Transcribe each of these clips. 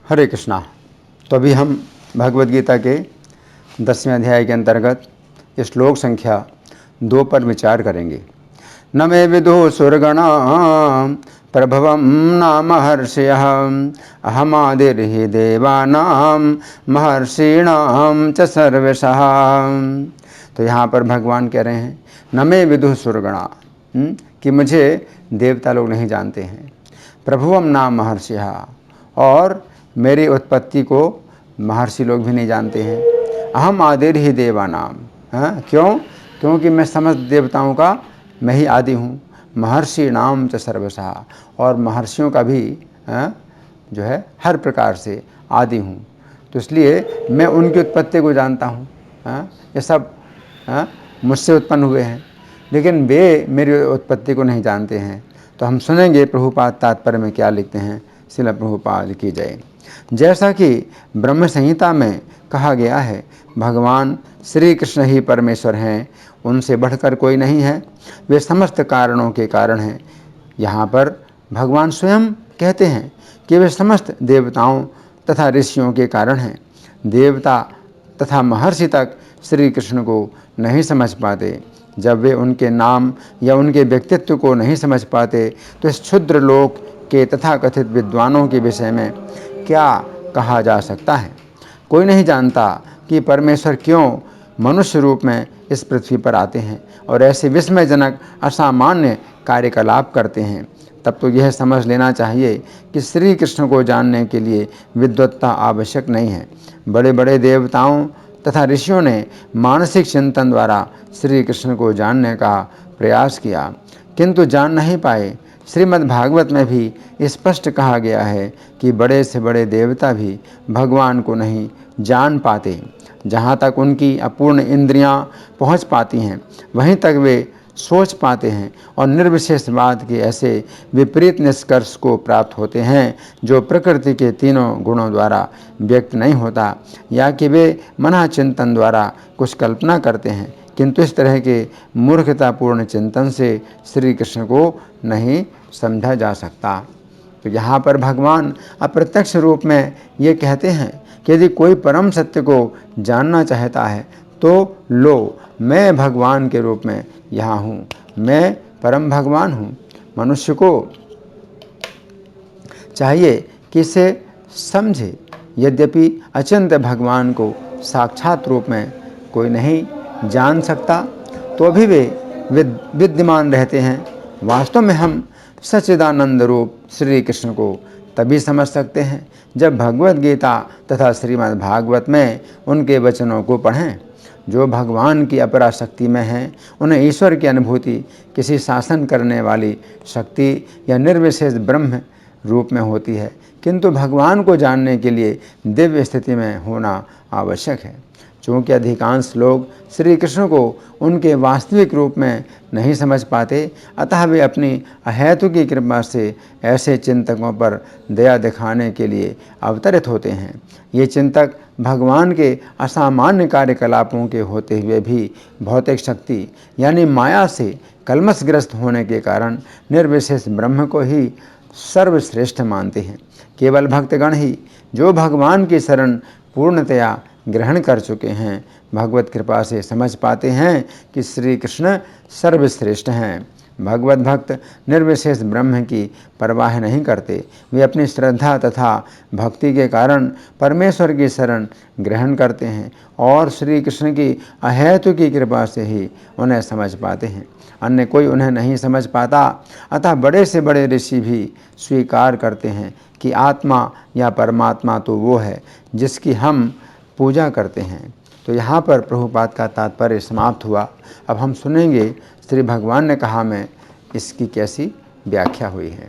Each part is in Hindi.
हरे कृष्णा। तो अभी हम भगवद गीता के 10वें अध्याय के अंतर्गत श्लोक संख्या 2 पर विचार करेंगे। न मे विदुः सुरगणा प्रभवं न महर्षयः अहमादिर्हि देवानां महर्षीणां च सर्वशः। तो यहाँ पर भगवान कह रहे हैं न मे विदुः सुरगणा, कि मुझे देवता लोग नहीं जानते हैं। प्रभुवम नाम महर्षिः, और मेरी उत्पत्ति को महर्षि लोग भी नहीं जानते हैं। अहम आदिर ही देवानाम, क्यों? क्योंकि मैं समस्त देवताओं का मैं ही आदि हूँ। महर्षि नाम च सर्वशः, और महर्षियों का भी जो है हर प्रकार से आदि हूँ। तो इसलिए मैं उनकी उत्पत्ति को जानता हूँ। ये सब मुझसे उत्पन्न हुए हैं, लेकिन वे मेरी उत्पत्ति को नहीं जानते हैं। तो हम सुनेंगे प्रभुपाद तात्पर्य में क्या लिखते हैं। श्रील प्रभुपाद की जय। जैसा कि ब्रह्म संहिता में कहा गया है, भगवान श्री कृष्ण ही परमेश्वर हैं, उनसे बढ़कर कोई नहीं है। वे समस्त कारणों के कारण हैं। यहाँ पर भगवान स्वयं कहते हैं कि वे समस्त देवताओं तथा ऋषियों के कारण हैं। देवता तथा महर्षि तक श्री कृष्ण को नहीं समझ पाते। जब वे उनके नाम या उनके व्यक्तित्व को नहीं समझ पाते, तो इस क्षुद्र लोक के तथाकथित विद्वानों के विषय में क्या कहा जा सकता है। कोई नहीं जानता कि परमेश्वर क्यों मनुष्य रूप में इस पृथ्वी पर आते हैं और ऐसे विस्मयजनक असामान्य कार्यकलाप करते हैं। तब तो यह समझ लेना चाहिए कि श्री कृष्ण को जानने के लिए विद्वत्ता आवश्यक नहीं है। बड़े बड़े देवताओं तथा ऋषियों ने मानसिक चिंतन द्वारा श्री कृष्ण को जानने का प्रयास किया, किंतु जान नहीं पाए। श्रीमद् भागवत में भी स्पष्ट कहा गया है कि बड़े से बड़े देवता भी भगवान को नहीं जान पाते। जहाँ तक उनकी अपूर्ण इंद्रियाँ पहुँच पाती हैं, वहीं तक वे सोच पाते हैं और निर्विशेषवाद के ऐसे विपरीत निष्कर्ष को प्राप्त होते हैं जो प्रकृति के तीनों गुणों द्वारा व्यक्त नहीं होता, या कि वे मना चिंतन द्वारा कुछ कल्पना करते हैं। किंतु इस तरह के मूर्खतापूर्ण चिंतन से श्री कृष्ण को नहीं समझा जा सकता। तो यहाँ पर भगवान अप्रत्यक्ष रूप में ये कहते हैं कि यदि कोई परम सत्य को जानना चाहता है तो लो, मैं भगवान के रूप में यहाँ हूँ, मैं परम भगवान हूँ। मनुष्य को चाहिए कि इसे समझे। यद्यपि अचिंत्य भगवान को साक्षात रूप में कोई नहीं जान सकता, तो भी वे विद्यमान रहते हैं। वास्तव में हम सच्चिदानंद रूप श्री कृष्ण को तभी समझ सकते हैं जब भगवद गीता तथा श्रीमद् भागवत में उनके वचनों को पढ़ें। जो भगवान की अपरा शक्ति में हैं, उन्हें ईश्वर की अनुभूति किसी शासन करने वाली शक्ति या निर्विशेष ब्रह्म रूप में होती है, किंतु भगवान को जानने के लिए दिव्य स्थिति में होना आवश्यक है। चूँकि अधिकांश लोग श्री कृष्ण को उनके वास्तविक रूप में नहीं समझ पाते, अतः वे अपनी अहेतु की कृपा से ऐसे चिंतकों पर दया दिखाने के लिए अवतरित होते हैं। ये चिंतक भगवान के असामान्य कार्यकलापों के होते हुए भी भौतिक शक्ति यानी माया से कलमशग्रस्त होने के कारण निर्विशेष ब्रह्म को ही सर्वश्रेष्ठ मानते हैं। केवल भक्तगण ही जो भगवान की शरण पूर्णतया ग्रहण कर चुके हैं, भगवत कृपा से समझ पाते हैं कि श्री कृष्ण सर्वश्रेष्ठ हैं। भगवत भक्त निर्विशेष ब्रह्म की परवाह नहीं करते। वे अपनी श्रद्धा तथा भक्ति के कारण परमेश्वर की शरण ग्रहण करते हैं और श्री कृष्ण की अहेतु की कृपा से ही उन्हें समझ पाते हैं। अन्य कोई उन्हें नहीं समझ पाता। अतः बड़े से बड़े ऋषि भी स्वीकार करते हैं कि आत्मा या परमात्मा तो वो है जिसकी हम पूजा करते हैं। तो यहाँ पर प्रभुपाद का तात्पर्य समाप्त हुआ। अब हम सुनेंगे श्री भगवान ने कहा में इसकी कैसी व्याख्या हुई है।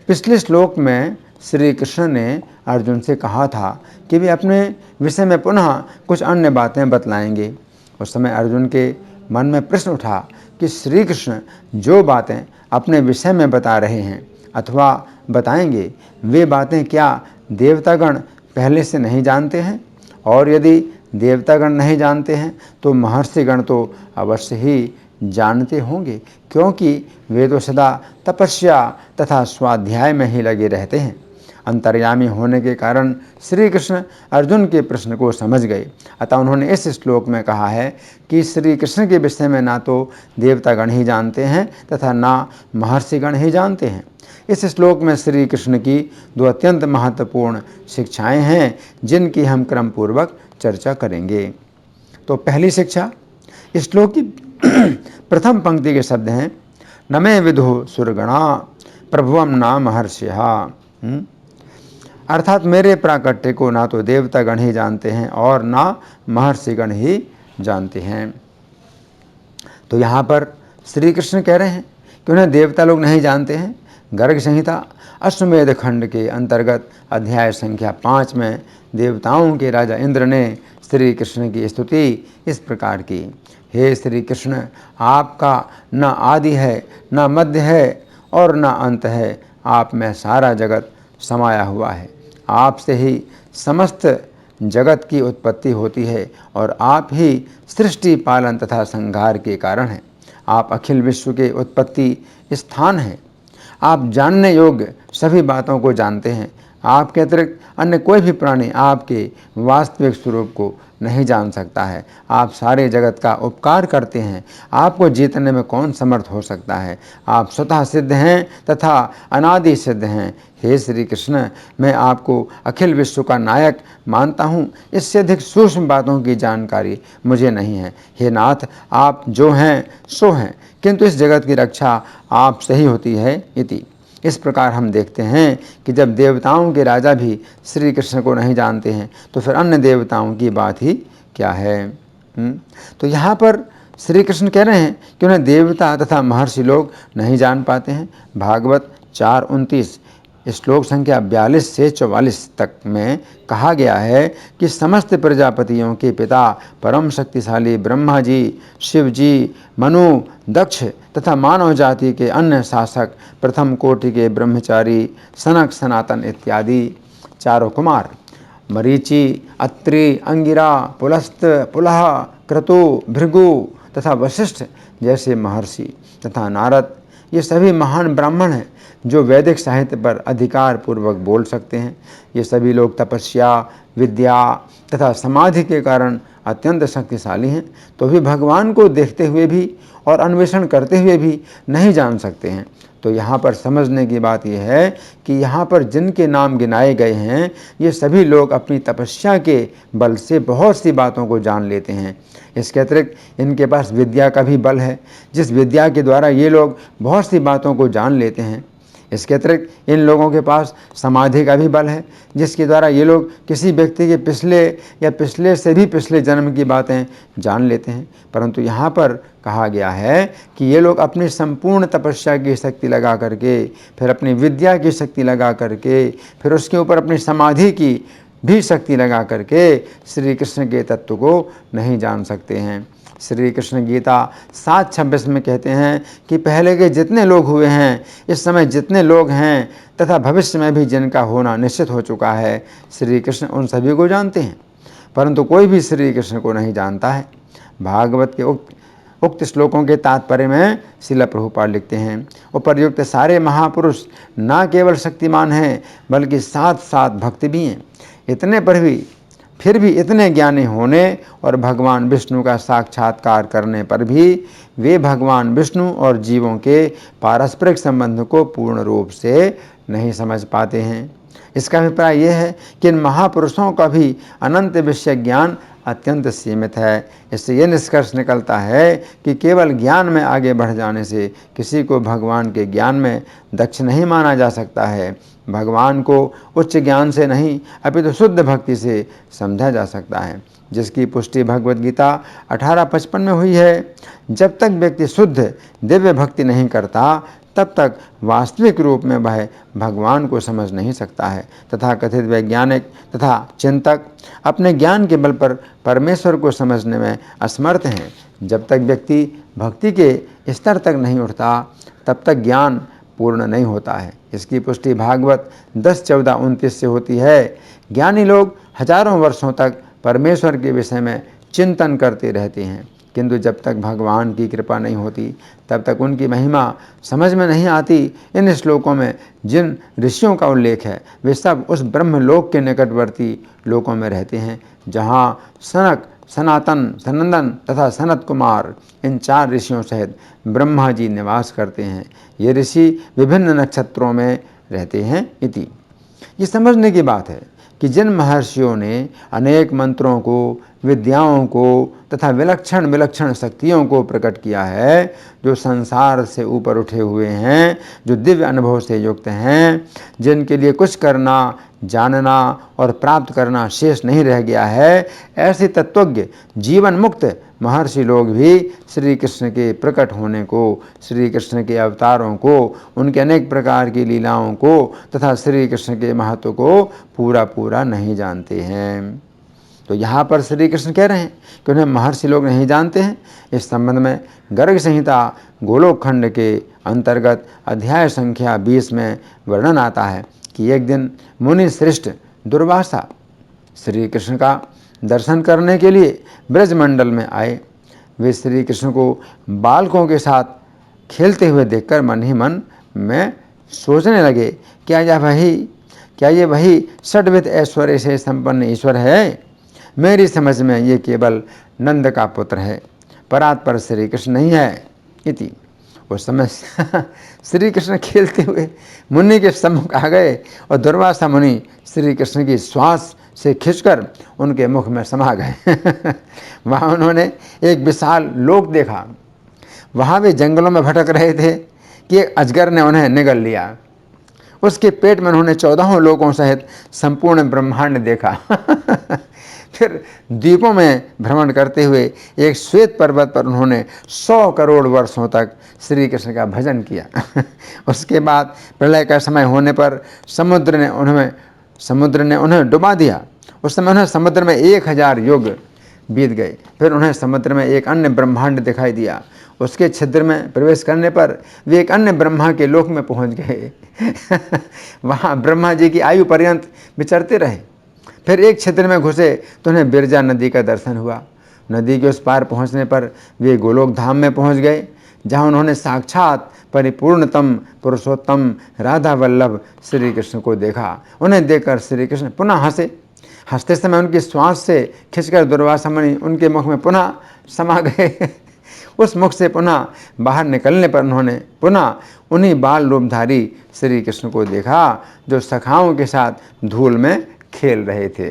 पिछले श्लोक में श्री कृष्ण ने अर्जुन से कहा था कि वे अपने विषय में पुनः कुछ अन्य बातें बतलाएंगे। उस समय अर्जुन के मन में प्रश्न उठा कि श्री कृष्ण जो बातें अपने विषय में बता रहे हैं अथवा बताएंगे, वे बातें क्या देवतागण पहले से नहीं जानते हैं? और यदि देवतागण नहीं जानते हैं तो महर्षिगण तो अवश्य ही जानते होंगे, क्योंकि वे तो सदा तपस्या तथा स्वाध्याय में ही लगे रहते हैं। अंतर्यामी होने के कारण श्री कृष्ण अर्जुन के प्रश्न को समझ गए। अतः उन्होंने इस श्लोक में कहा है कि श्री कृष्ण के विषय में ना तो देवतागण ही जानते हैं तथा ना महर्षिगण ही जानते हैं। इस श्लोक में श्री कृष्ण की दो अत्यंत महत्वपूर्ण शिक्षाएं हैं जिनकी हम क्रम पूर्वक चर्चा करेंगे। तो पहली शिक्षा, इस श्लोक की प्रथम पंक्ति के शब्द हैं न मे विदुः सुरगणा प्रभुवम न महर्षिः। अर्थात मेरे प्राकट्य को ना तो देवतागण ही जानते हैं और ना महर्षिगण ही जानते हैं। तो यहाँ पर श्री कृष्ण कह रहे हैं कि उन्हें देवता लोग नहीं जानते हैं। गर्ग संहिता अश्वमेध खंड के अंतर्गत अध्याय संख्या 5 में देवताओं के राजा इंद्र ने श्री कृष्ण की स्तुति इस प्रकार की, हे श्री कृष्ण, आपका न आदि है, न मध्य है और न अंत है। आप में सारा जगत समाया हुआ है। आपसे ही समस्त जगत की उत्पत्ति होती है और आप ही सृष्टि, पालन तथा संहार के कारण हैं। आप अखिल विश्व के उत्पत्ति स्थान हैं। आप जानने योग्य सभी बातों को जानते हैं। आपके अतिरिक्त अन्य कोई भी प्राणी आपके वास्तविक स्वरूप को नहीं जान सकता है। आप सारे जगत का उपकार करते हैं। आपको जीतने में कौन समर्थ हो सकता है। आप स्वतः सिद्ध हैं तथा अनादि सिद्ध हैं। हे श्री कृष्ण, मैं आपको अखिल विश्व का नायक मानता हूँ। इससे अधिक सूक्ष्म बातों की जानकारी मुझे नहीं है। हे नाथ, आप जो हैं सो हैं, किंतु इस जगत की रक्षा आपसे ही होती है इति। इस प्रकार हम देखते हैं कि जब देवताओं के राजा भी श्री कृष्ण को नहीं जानते हैं तो फिर अन्य देवताओं की बात ही क्या है। तो यहाँ पर श्री कृष्ण कह रहे हैं कि उन्हें देवता तथा महर्षि लोग नहीं जान पाते हैं। भागवत 4:29 श्लोक संख्या 42 से 44 तक में कहा गया है कि समस्त प्रजापतियों के पिता परम शक्तिशाली ब्रह्मा जी, शिव जी, मनु, दक्ष तथा मानव जाति के अन्य शासक, प्रथम कोटि के ब्रह्मचारी सनक, सनातन इत्यादि चारों कुमार, मरीचि, अत्रि, अंगिरा, पुलस्त, पुलह, क्रतु, भृगु तथा वशिष्ठ जैसे महर्षि तथा नारद, ये सभी महान ब्राह्मण हैं जो वैदिक साहित्य पर अधिकार पूर्वक बोल सकते हैं। ये सभी लोग तपस्या, विद्या तथा समाधि के कारण अत्यंत शक्तिशाली हैं, तो भी भगवान को देखते हुए भी और अन्वेषण करते हुए भी नहीं जान सकते हैं। तो यहाँ पर समझने की बात यह है कि यहाँ पर जिनके नाम गिनाए गए हैं ये सभी लोग अपनी तपस्या के बल से बहुत सी बातों को जान लेते हैं। इसके अतिरिक्त इनके पास विद्या का भी बल है, जिस विद्या के द्वारा ये लोग बहुत सी बातों को जान लेते हैं। इसके अतिरिक्त इन लोगों के पास समाधि का भी बल है, जिसके द्वारा ये लोग किसी व्यक्ति के पिछले या पिछले से भी पिछले जन्म की बातें जान लेते हैं। परंतु यहाँ पर कहा गया है कि ये लोग अपनी संपूर्ण तपस्या की शक्ति लगा करके, फिर अपनी विद्या की शक्ति लगा करके, फिर उसके ऊपर अपनी समाधि की भी शक्ति लगा करके श्री कृष्ण के तत्व को नहीं जान सकते हैं। श्री कृष्ण गीता 7:26 में कहते हैं कि पहले के जितने लोग हुए हैं, इस समय जितने लोग हैं तथा भविष्य में भी जिनका होना निश्चित हो चुका है, श्री कृष्ण उन सभी को जानते हैं, परंतु कोई भी श्री कृष्ण को नहीं जानता है। भागवत के उक्त श्लोकों के तात्पर्य में श्रील प्रभुपाद लिखते हैं, उपर्युक्त सारे महापुरुष न केवल शक्तिमान हैं बल्कि साथ साथ भक्त भी हैं। इतने पर भी फिर भी इतने ज्ञानी होने और भगवान विष्णु का साक्षात्कार करने पर भी वे भगवान विष्णु और जीवों के पारस्परिक संबंध को पूर्ण रूप से नहीं समझ पाते हैं। इसका अभिप्राय यह है कि इन महापुरुषों का भी अनंत विषय ज्ञान अत्यंत सीमित है। इससे यह निष्कर्ष निकलता है कि केवल ज्ञान में आगे बढ़ जाने से किसी को भगवान के ज्ञान में दक्ष नहीं माना जा सकता है। भगवान को उच्च ज्ञान से नहीं अपितु शुद्ध भक्ति से समझा जा सकता है, जिसकी पुष्टि भगवद गीता 18:55 में हुई है। जब तक व्यक्ति शुद्ध दिव्य भक्ति नहीं करता तब तक वास्तविक रूप में वह भगवान को समझ नहीं सकता है। तथा कथित वैज्ञानिक तथा चिंतक अपने ज्ञान के बल पर परमेश्वर को समझने में असमर्थ हैं। जब तक व्यक्ति भक्ति के स्तर तक नहीं उठता तब तक ज्ञान पूर्ण नहीं होता है। इसकी पुष्टि भागवत 10:14-29 से होती है। ज्ञानी लोग हजारों वर्षों तक परमेश्वर के विषय में चिंतन करते रहते हैं, किंतु जब तक भगवान की कृपा नहीं होती तब तक उनकी महिमा समझ में नहीं आती। इन श्लोकों में जिन ऋषियों का उल्लेख है वे सब उस ब्रह्मलोक के निकटवर्ती लोकों में रहते हैं जहाँ सनक, सनातन, सनंदन तथा सनत कुमार इन 4 ऋषियों सहित ब्रह्मा जी निवास करते हैं। ये ऋषि विभिन्न नक्षत्रों में रहते हैं इति। ये समझने की बात है कि जिन महर्षियों ने अनेक मंत्रों को, विद्याओं को तथा विलक्षण विलक्षण शक्तियों को प्रकट किया है, जो संसार से ऊपर उठे हुए हैं, जो दिव्य अनुभव से युक्त हैं, जिनके लिए कुछ करना, जानना और प्राप्त करना शेष नहीं रह गया है, ऐसे तत्वज्ञ जीवन मुक्त महर्षि लोग भी श्री कृष्ण के प्रकट होने को, श्री कृष्ण के अवतारों को, उनके अनेक प्रकार की लीलाओं को तथा श्री कृष्ण के महत्व को पूरा पूरा नहीं जानते हैं। तो यहाँ पर श्री कृष्ण कह रहे हैं कि उन्हें महर्षि लोग नहीं जानते हैं। इस संबंध में गर्ग संहिता गोलोक खंड के अंतर्गत अध्याय संख्या 20 में वर्णन आता है कि एक दिन मुनि श्रेष्ठ दुर्वासा श्री कृष्ण का दर्शन करने के लिए ब्रजमंडल में आए। वे श्री कृष्ण को बालकों के साथ खेलते हुए देखकर मन ही मन में सोचने लगे, क्या ये वही षड्विध ऐश्वर्य से संपन्न ईश्वर है? मेरी समझ में ये केवल नंद का पुत्र है, परात्पर श्री कृष्ण नहीं है इति। उस समय श्री कृष्ण खेलते हुए मुनि के सम्मुख आ गए और दुर्वासा मुनि श्री कृष्ण की श्वास से खींचकर उनके मुख में समा गए। वहाँ उन्होंने एक विशाल लोक देखा। वहाँ वे जंगलों में भटक रहे थे कि एक अजगर ने उन्हें निगल लिया। उसके पेट में उन्होंने 14 लोकों सहित संपूर्ण ब्रह्मांड देखा। फिर द्वीपों में भ्रमण करते हुए एक श्वेत पर्वत पर उन्होंने 100 करोड़ वर्षों तक श्री कृष्ण का भजन किया। उसके बाद प्रलय का समय होने पर समुद्र ने उन्हें डुबा दिया। उस समय उन्हें समुद्र में 1000 युग बीत गए। फिर उन्हें समुद्र में एक अन्य ब्रह्मांड दिखाई दिया। उसके छिद्र में प्रवेश करने पर वे एक अन्य ब्रह्मा के लोक में पहुंच गए। वहाँ ब्रह्मा जी की आयु पर्यंत विचरते रहे। फिर एक छिद्र में घुसे तो उन्हें बिरजा नदी का दर्शन हुआ। नदी के उस पार पहुँचने पर वे गोलोक धाम में पहुँच गए, जहाँ उन्होंने साक्षात परिपूर्णतम पुरुषोत्तम राधा वल्लभ श्री कृष्ण को देखा। उन्हें देखकर श्री कृष्ण पुनः हंसे। हंसते समय उनकी श्वास से खिंचकर दुर्वासा मुनि उनके मुख में पुनः समा गए। उस मुख से पुनः बाहर निकलने पर उन्होंने पुनः उन्हीं बाल रूपधारी श्री कृष्ण को देखा, जो सखाओं के साथ धूल में खेल रहे थे।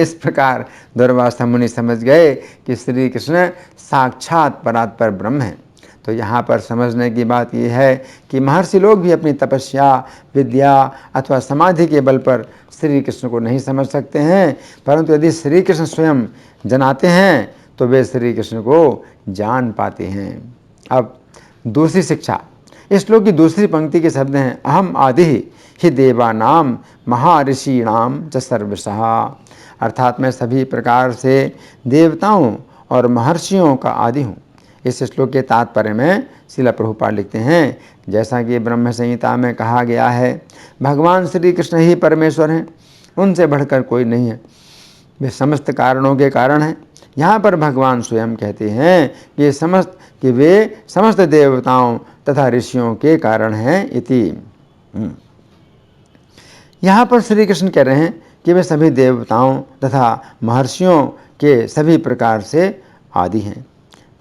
इस प्रकार दुर्वासा मुनि समझ गए कि श्री कृष्ण साक्षात परात्पर ब्रह्म है। तो यहाँ पर समझने की बात यह है कि महर्षि लोग भी अपनी तपस्या, विद्या अथवा समाधि के बल पर श्री कृष्ण को नहीं समझ सकते हैं, परंतु यदि श्री कृष्ण स्वयं जनाते हैं तो वे श्री कृष्ण को जान पाते हैं। अब दूसरी शिक्षा, इस श्लोक की दूसरी पंक्ति के शब्द हैं अहम आदि ही देवानाम महर्षिणाम च सर्वशः, अर्थात मैं सभी प्रकार से देवताओं और महर्षियों का आदि हूँ। इस श्लोक के तात्पर्य में श्रील प्रभुपाद लिखते हैं, जैसा कि ब्रह्म संहिता में कहा गया है, भगवान श्री कृष्ण ही परमेश्वर हैं, उनसे बढ़कर कोई नहीं है, वे समस्त कारणों के कारण हैं। यहाँ पर भगवान स्वयं कहते हैं कि वे समस्त देवताओं तथा ऋषियों के कारण हैं इति। यहाँ पर श्री कृष्ण कह रहे हैं कि वे सभी देवताओं तथा महर्षियों के सभी प्रकार से आदि हैं।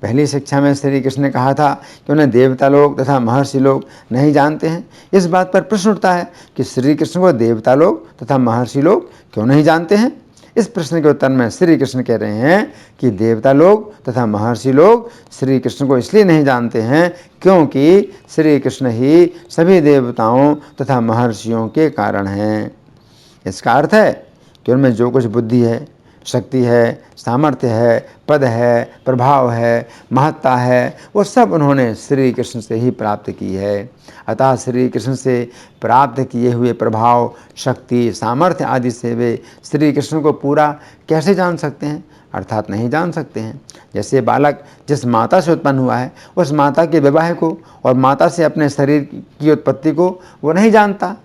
पहली शिक्षा में श्री कृष्ण ने कहा था कि उन्हें देवता लोग तथा महर्षि लोग नहीं जानते हैं। इस बात पर प्रश्न उठता है कि श्री कृष्ण को देवता लोग तथा महर्षि लोग क्यों नहीं जानते हैं। इस प्रश्न के उत्तर में श्री कृष्ण कह रहे हैं कि देवता लोग तथा महर्षि लोग श्री कृष्ण को इसलिए नहीं जानते हैं क्योंकि श्री कृष्ण ही सभी देवताओं तथा महर्षियों के कारण हैं। इसका अर्थ है कि उनमें जो कुछ बुद्धि है, शक्ति है, सामर्थ्य है, पद है, प्रभाव है, महत्ता है, वो सब उन्होंने श्री कृष्ण से ही प्राप्त की है। अतः श्री कृष्ण से प्राप्त किए हुए प्रभाव, शक्ति, सामर्थ्य आदि से वे श्री कृष्ण को पूरा कैसे जान सकते हैं, अर्थात नहीं जान सकते हैं। जैसे बालक जिस माता से उत्पन्न हुआ है उस माता के विवाह को और माता से अपने शरीर की उत्पत्ति को वो नहीं जानता,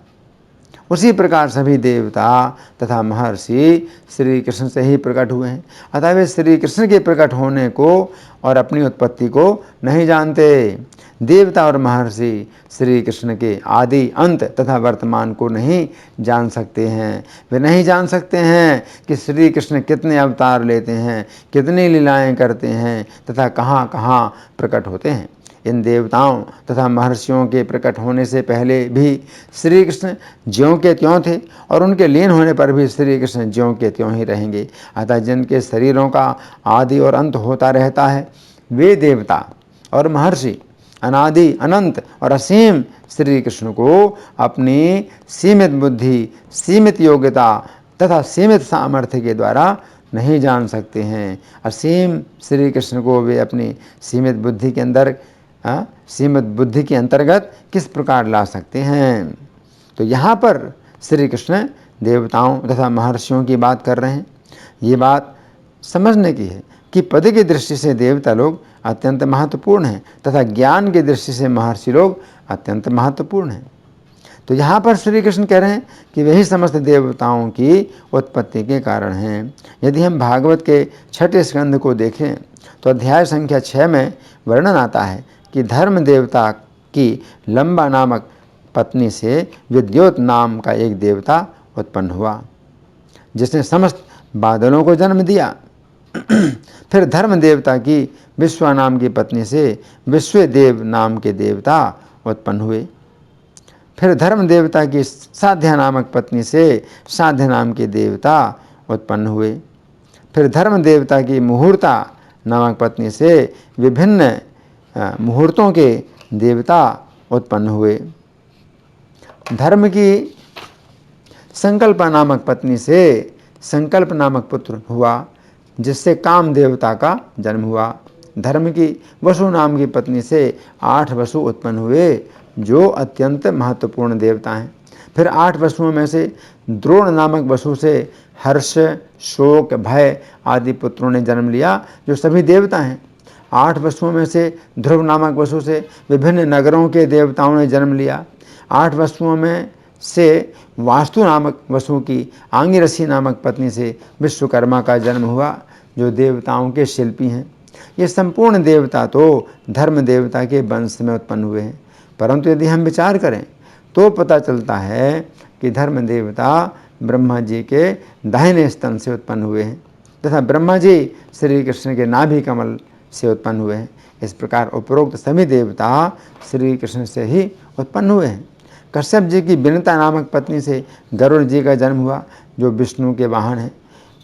उसी प्रकार सभी देवता तथा महर्षि श्री कृष्ण से ही प्रकट हुए हैं। अतः वे श्री कृष्ण के प्रकट होने को और अपनी उत्पत्ति को नहीं जानते। देवता और महर्षि श्री कृष्ण के आदि अंत तथा वर्तमान को नहीं जान सकते हैं। वे नहीं जान सकते हैं कि श्री कृष्ण कितने अवतार लेते हैं, कितनी लीलाएं करते हैं तथा कहाँ कहाँ प्रकट होते हैं। इन देवताओं तथा महर्षियों के प्रकट होने से पहले भी श्री कृष्ण ज्यों के त्यों थे और उनके लीन होने पर भी श्री कृष्ण ज्यों के त्यों ही रहेंगे। अतः जिनके शरीरों का आदि और अंत होता रहता है, वे देवता और महर्षि अनादि अनंत और असीम श्री कृष्ण को अपनी सीमित बुद्धि, सीमित योग्यता तथा सीमित सामर्थ्य के द्वारा नहीं जान सकते हैं। असीम श्री कृष्ण को वे अपनी सीमित बुद्धि के अंदर सीमित बुद्धि के अंतर्गत किस प्रकार ला सकते हैं। तो यहाँ पर श्री कृष्ण देवताओं तथा महर्षियों की बात कर रहे हैं। ये बात समझने की है कि पद की दृष्टि से देवता लोग अत्यंत महत्वपूर्ण हैं तथा ज्ञान की दृष्टि से महर्षि लोग अत्यंत महत्वपूर्ण हैं। तो यहाँ पर श्री कृष्ण कह रहे हैं कि वही समस्त देवताओं की उत्पत्ति के कारण हैं। यदि हम भागवत के 6ठे स्कंध को देखें तो अध्याय संख्या 6 में वर्णन आता है कि धर्म देवता की लंबा नामक पत्नी से विद्योत नाम का एक देवता उत्पन्न हुआ, जिसने समस्त बादलों को जन्म दिया। फिर धर्म देवता की विश्वा नाम की पत्नी से विश्वदेव नाम के देवता उत्पन्न हुए। फिर धर्म देवता की साध्या नामक पत्नी से साध्य नाम के देवता उत्पन्न हुए। फिर धर्म देवता की मुहूर्ता नामक पत्नी से विभिन्न मुहूर्तों के देवता उत्पन्न हुए। धर्म की संकल्पा नामक पत्नी से संकल्प नामक पुत्र हुआ, जिससे काम देवता का जन्म हुआ। धर्म की वसु नाम की पत्नी से 8 वसु उत्पन्न हुए, जो अत्यंत महत्वपूर्ण देवता हैं। फिर 8 वसुओं में से द्रोण नामक वसु से हर्ष, शोक, भय आदि पुत्रों ने जन्म लिया, जो सभी देवता हैं। 8 वसुओं में से ध्रुव नामक वसु से विभिन्न नगरों के देवताओं ने जन्म लिया। 8 वसुओं में से वास्तु नामक वसु की आंगिरसी नामक पत्नी से विश्वकर्मा का जन्म हुआ, जो देवताओं के शिल्पी हैं। ये संपूर्ण देवता तो धर्म देवता के वंश में उत्पन्न हुए हैं, परंतु यदि हम विचार करें तो पता चलता है कि धर्म देवता ब्रह्मा जी के दाहिने स्तन से उत्पन्न हुए हैं तथा ब्रह्मा जी श्री कृष्ण के नाभि कमल से उत्पन्न हुए हैं। इस प्रकार उपरोक्त सभी देवता श्री कृष्ण से ही उत्पन्न हुए हैं। कश्यप जी की विनता नामक पत्नी से गरुड़ जी का जन्म हुआ, जो विष्णु के वाहन हैं।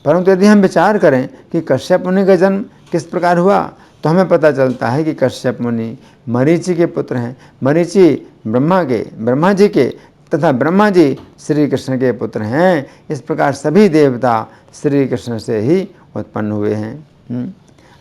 परंतु यदि हम विचार करें कि कश्यप मुनि का जन्म किस प्रकार हुआ, तो हमें पता चलता है कि कश्यप मुनि मरीचि के पुत्र हैं। मरीचि ब्रह्मा जी के तथा ब्रह्मा जी श्री कृष्ण के पुत्र हैं। इस प्रकार सभी देवता श्री कृष्ण से ही उत्पन्न हुए हैं।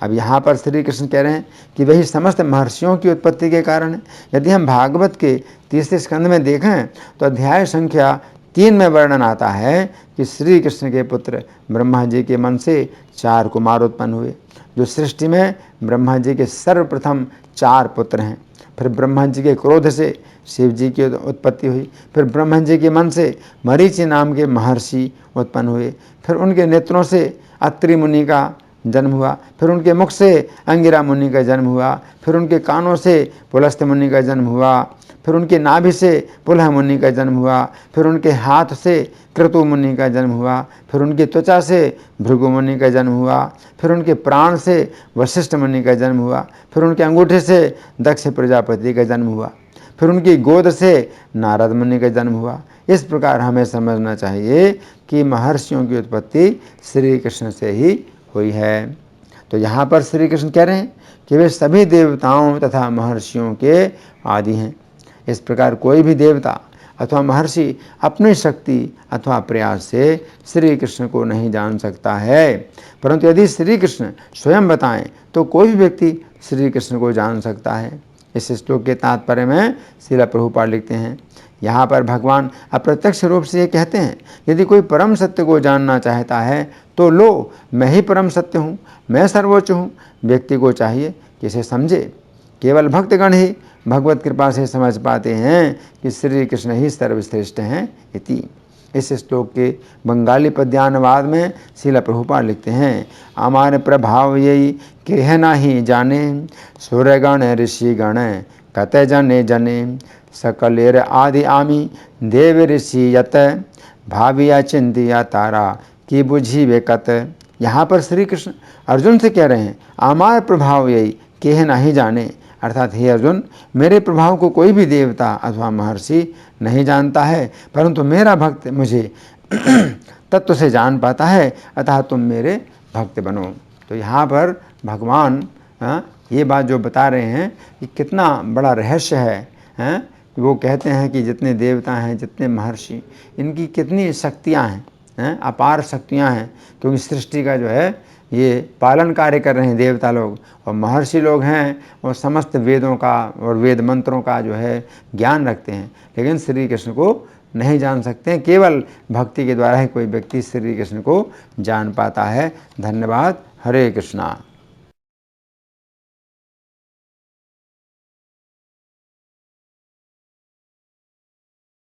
अब यहाँ पर श्री कृष्ण कह रहे हैं कि वही समस्त महर्षियों की उत्पत्ति के कारण है। यदि हम भागवत के 3 स्कंद में देखें तो अध्याय संख्या 3 में वर्णन आता है कि श्री कृष्ण के पुत्र ब्रह्मा जी के मन से 4 कुमार उत्पन्न हुए, जो सृष्टि में ब्रह्मा जी के सर्वप्रथम 4 पुत्र हैं। फिर ब्रह्मा जी के क्रोध से शिव जी की उत्पत्ति हुई। फिर ब्रह्मा जी के मन से मरीचि नाम के महर्षि उत्पन्न हुए। फिर उनके नेत्रों से अत्रि मुनि का जन्म हुआ। फिर उनके मुख से अंगिरा मुनि का जन्म हुआ। फिर उनके कानों से पुलस्त मुनि का जन्म हुआ। फिर उनके नाभि से पुलह मुनि का जन्म हुआ। फिर उनके हाथ से क्रतु मुनि का जन्म हुआ। फिर उनकी त्वचा से भृगु मुनि का जन्म हुआ। फिर उनके प्राण से वशिष्ठ मुनि का जन्म हुआ। फिर उनके अंगूठे से दक्ष प्रजापति का जन्म हुआ। फिर उनकी गोद से नारद मुनि का जन्म हुआ। इस प्रकार हमें समझना चाहिए कि महर्षियों की उत्पत्ति श्री कृष्ण से ही हुई है। तो यहाँ पर श्री कृष्ण कह रहे हैं कि वे सभी देवताओं तथा महर्षियों के आदि हैं। इस प्रकार कोई भी देवता अथवा महर्षि अपनी शक्ति अथवा प्रयास से श्री कृष्ण को नहीं जान सकता है, परंतु यदि श्री कृष्ण स्वयं बताएं तो कोई भी व्यक्ति श्री कृष्ण को जान सकता है। इस श्लोक के तात्पर्य में श्रील प्रभुपाद लिखते हैं, यहाँ पर भगवान अप्रत्यक्ष रूप से ये कहते हैं, यदि कोई परम सत्य को जानना चाहता है तो लो, मैं ही परम सत्य हूँ, मैं सर्वोच्च हूँ। व्यक्ति को चाहिए कि इसे समझे केवल भक्तगण ही भगवत कृपा से समझ पाते हैं कि श्री कृष्ण ही सर्वश्रेष्ठ हैं इति। इस श्लोक के बंगाली पद्यानुवाद में श्रील प्रभुपाद लिखते हैं, अमार प्रभाव यही केह ही जाने, सूर्यगण ऋषिगण कत जने जने, सकलेर आदि आमी देव ऋषि यत, भाविया चिंतिया तारा की बुझी वे कत। यहाँ पर श्री कृष्ण अर्जुन से कह रहे हैं, अमार प्रभाव यही केह नहीं जाने, अर्थात हे अर्जुन, मेरे प्रभाव को कोई भी देवता अथवा महर्षि नहीं जानता है, परंतु मेरा भक्त मुझे तत्व से जान पाता है, अतः तुम मेरे भक्त बनो। तो यहाँ पर भगवान ये बात जो बता रहे हैं कि कितना बड़ा रहस्य है। वो कहते हैं कि जितने देवता हैं, जितने महर्षि, इनकी कितनी शक्तियाँ हैं, अपार शक्तियाँ हैं, क्योंकि सृष्टि का जो है ये पालन कार्य कर रहे हैं देवता लोग, और महर्षि लोग हैं वो समस्त वेदों का और वेद मंत्रों का जो है ज्ञान रखते हैं, लेकिन श्री कृष्ण को नहीं जान सकते हैं। केवल भक्ति के द्वारा ही कोई व्यक्ति श्री कृष्ण को जान पाता है। धन्यवाद। हरे कृष्णा।